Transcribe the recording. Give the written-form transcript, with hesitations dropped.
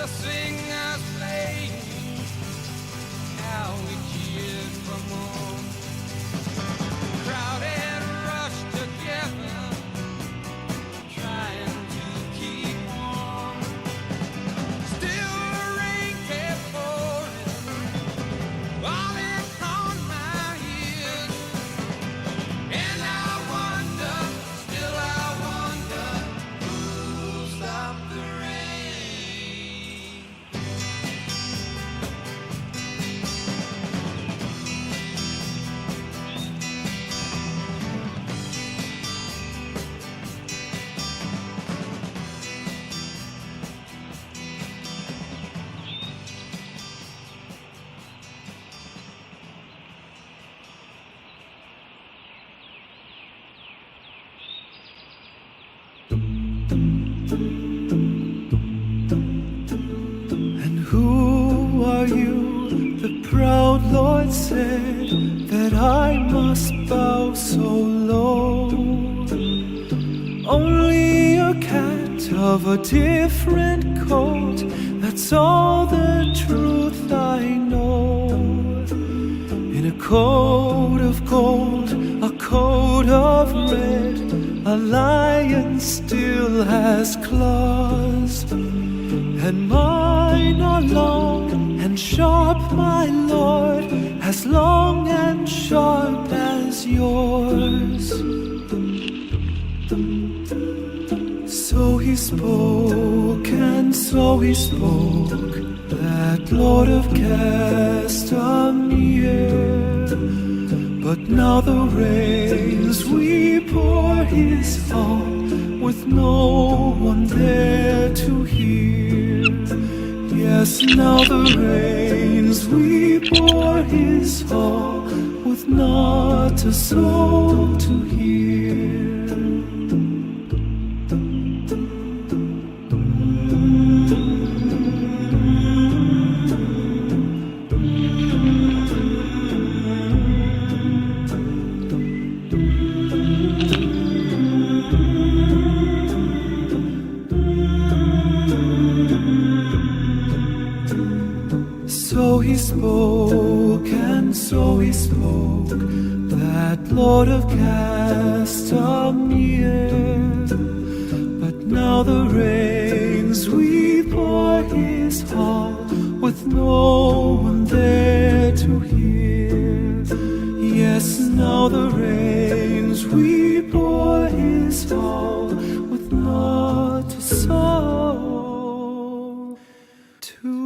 the singers playing, how we cheered for more. Crowded rush together, trying to keep warm. Still the rain kept pouring, falling on my ears. And I wonder, still I wonder, who'll stop the rain? And who are you? The proud Lord said that I must bow so low. Only a cat of a different coat, that's all the truth I know. In a coat of gold, a coat of red, a lion still has claws. And mine are long and sharp, my Lord, as long and sharp as yours. So he spoke, and so he spoke, that Lord of Castamere. But now the rains weep o'er his hall, with no one there to hear. Yes, now the rains weep o'er his hall, with not a soul to hear. So he spoke, and so he spoke, that Lord of Castamere. But now the rains weep o'er his hall, with no one there to hear. Yes, now the rains weep o'er his hall, with not a soul to